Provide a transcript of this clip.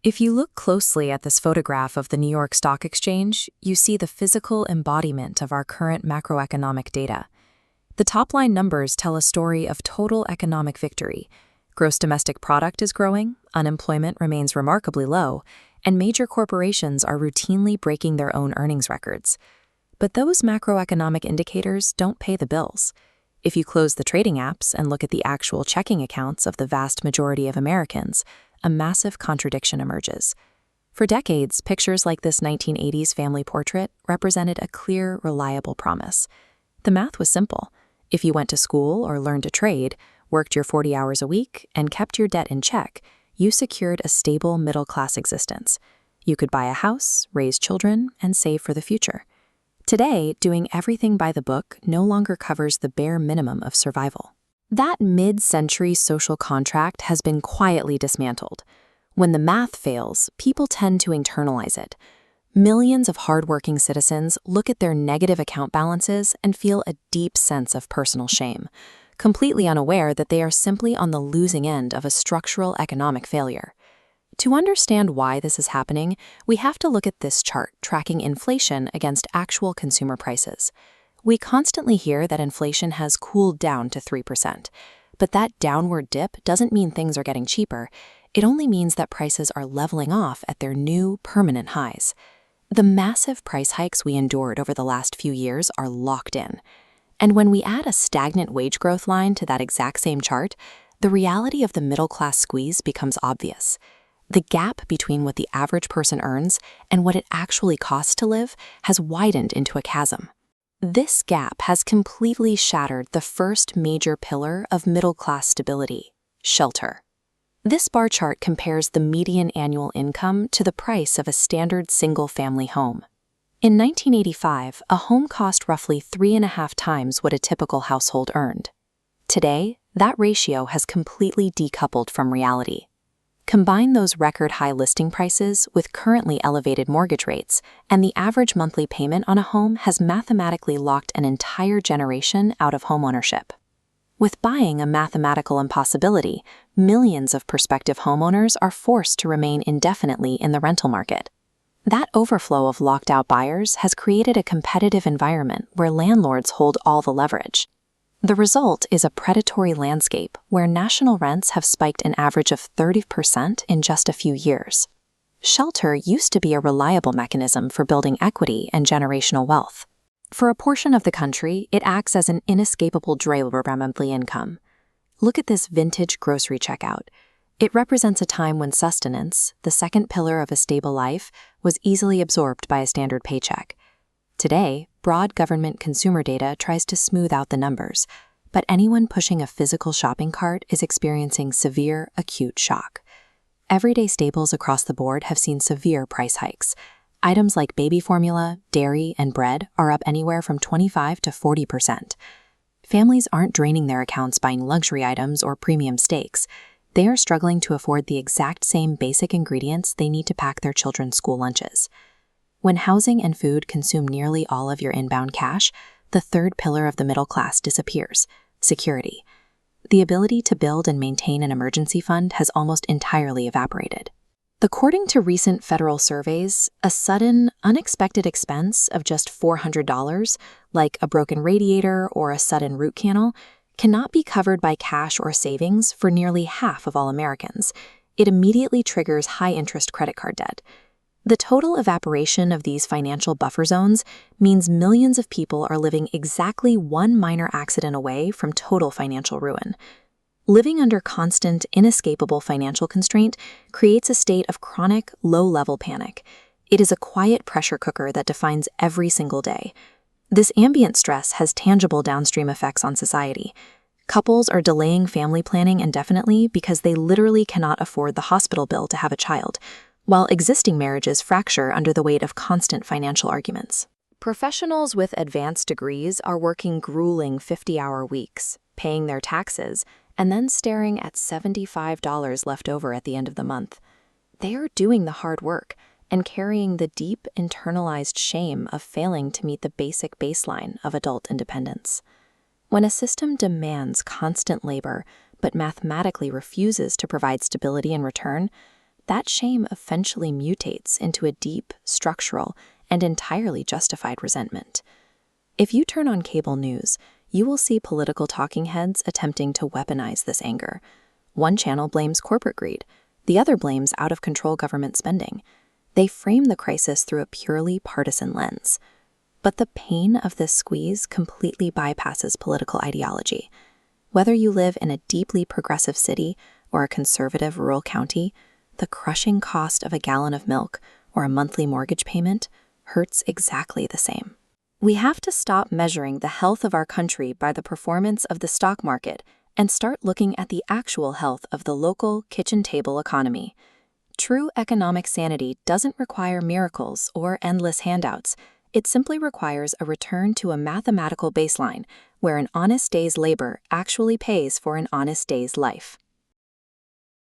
If you look closely at this photograph of the New York Stock Exchange, you see the physical embodiment of our current macroeconomic data. The top-line numbers tell a story of total economic victory. Gross domestic product is growing, unemployment remains remarkably low, and major corporations are routinely breaking their own earnings records. But those macroeconomic indicators don't pay the bills. If you close the trading apps and look at the actual checking accounts of the vast majority of Americans, a massive contradiction emerges. For decades, pictures like this 1980s family portrait represented a clear, reliable promise. The math was simple. If you went to school or learned to trade, worked your 40 hours a week, and kept your debt in check, you secured a stable middle-class existence. You could buy a house, raise children, and save for the future. Today, doing everything by the book no longer covers the bare minimum of survival. That mid-century social contract has been quietly dismantled. When the math fails, people tend to internalize it. Millions of hardworking citizens look at their negative account balances and feel a deep sense of personal shame, completely unaware that they are simply on the losing end of a structural economic failure. To understand why this is happening, we have to look at this chart tracking inflation against actual consumer prices. We constantly hear that inflation has cooled down to 3%, but that downward dip doesn't mean things are getting cheaper. It only means that prices are leveling off at their new, permanent highs. The massive price hikes we endured over the last few years are locked in. And when we add a stagnant wage growth line to that exact same chart, the reality of the middle-class squeeze becomes obvious. The gap between what the average person earns and what it actually costs to live has widened into a chasm. This gap has completely shattered the first major pillar of middle-class stability, shelter. This bar chart compares the median annual income to the price of a standard single-family home. In 1985, a home cost roughly 3.5 times what a typical household earned. Today, that ratio has completely decoupled from reality. Combine those record-high listing prices with currently elevated mortgage rates, and the average monthly payment on a home has mathematically locked an entire generation out of homeownership. With buying a mathematical impossibility, millions of prospective homeowners are forced to remain indefinitely in the rental market. That overflow of locked-out buyers has created a competitive environment where landlords hold all the leverage. The result is a predatory landscape where national rents have spiked an average of 30% in just a few years. Shelter used to be a reliable mechanism for building equity and generational wealth. For a portion of the country, it acts as an inescapable driver of monthly income. Look at this vintage grocery checkout. It represents a time when sustenance, the second pillar of a stable life, was easily absorbed by a standard paycheck. Today, broad government consumer data tries to smooth out the numbers, but anyone pushing a physical shopping cart is experiencing severe, acute shock. Everyday staples across the board have seen severe price hikes. Items like baby formula, dairy, and bread are up anywhere from 25 to 40%. Families aren't draining their accounts buying luxury items or premium steaks. They are struggling to afford the exact same basic ingredients they need to pack their children's school lunches. When housing and food consume nearly all of your inbound cash, the third pillar of the middle class disappears: security. The ability to build and maintain an emergency fund has almost entirely evaporated. According to recent federal surveys, a sudden, unexpected expense of just $400, like a broken radiator or a sudden root canal, cannot be covered by cash or savings for nearly half of all Americans. It immediately triggers high-interest credit card debt. The total evaporation of these financial buffer zones means millions of people are living exactly one minor accident away from total financial ruin. Living under constant, inescapable financial constraint creates a state of chronic, low-level panic. It is a quiet pressure cooker that defines every single day. This ambient stress has tangible downstream effects on society. Couples are delaying family planning indefinitely because they literally cannot afford the hospital bill to have a child, while existing marriages fracture under the weight of constant financial arguments. Professionals with advanced degrees are working grueling 50-hour weeks, paying their taxes, and then staring at $75 left over at the end of the month. They are doing the hard work and carrying the deep internalized shame of failing to meet the basic baseline of adult independence. When a system demands constant labor but mathematically refuses to provide stability in return, that shame eventually mutates into a deep, structural, and entirely justified resentment. If you turn on cable news, you will see political talking heads attempting to weaponize this anger. One channel blames corporate greed, the other blames out-of-control government spending. They frame the crisis through a purely partisan lens. But the pain of this squeeze completely bypasses political ideology. Whether you live in a deeply progressive city or a conservative rural county, the crushing cost of a gallon of milk or a monthly mortgage payment hurts exactly the same. We have to stop measuring the health of our country by the performance of the stock market and start looking at the actual health of the local kitchen table economy. True economic sanity doesn't require miracles or endless handouts. It simply requires a return to a mathematical baseline where an honest day's labor actually pays for an honest day's life.